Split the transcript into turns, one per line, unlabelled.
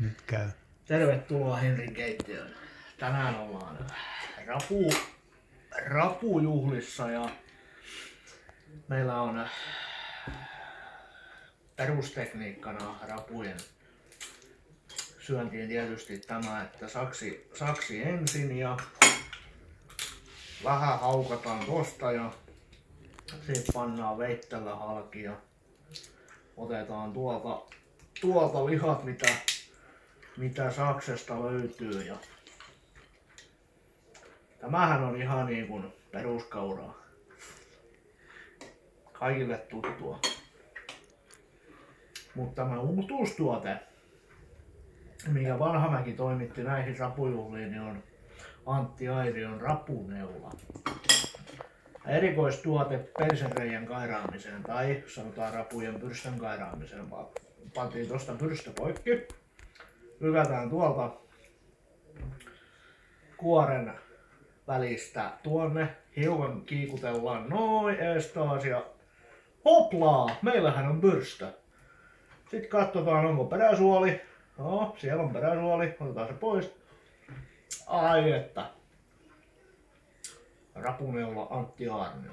Nyt käy.
Tervetuloa Henrin keittiöön. Tänään ollaan rapujuhlissa ja meillä on perustekniikkana rapujen syöntiin tietysti tämä, että saksi ensin ja vähän haukataan tosta ja sitten pannaan veitsellä halki ja otetaan tuolta lihat mitä saksesta löytyy. Ja tämähän on ihan niin kuin peruskauraa. Kaikille tuttua. Mutta tämä uutuustuote, mikä Vanhamäki toimitti näihin rapujuhliin, niin on Antti Airion rapuneula. Erikoistuote persenreijän kairaamiseen tai sanotaan rapujen pyrstön kairaamiseen. Pantiin tuosta pyrstö poikki. Lykätään tuolta kuoren välistä tuonne. Hiukan kiikutellaan noin ees taas ja hoplaa! Meillähän on pyrstö. Sitten katsotaan onko peräsuoli. No, siellä on peräsuoli. Otetaan se pois. Ai että. Rapuneula Antti Aarnio.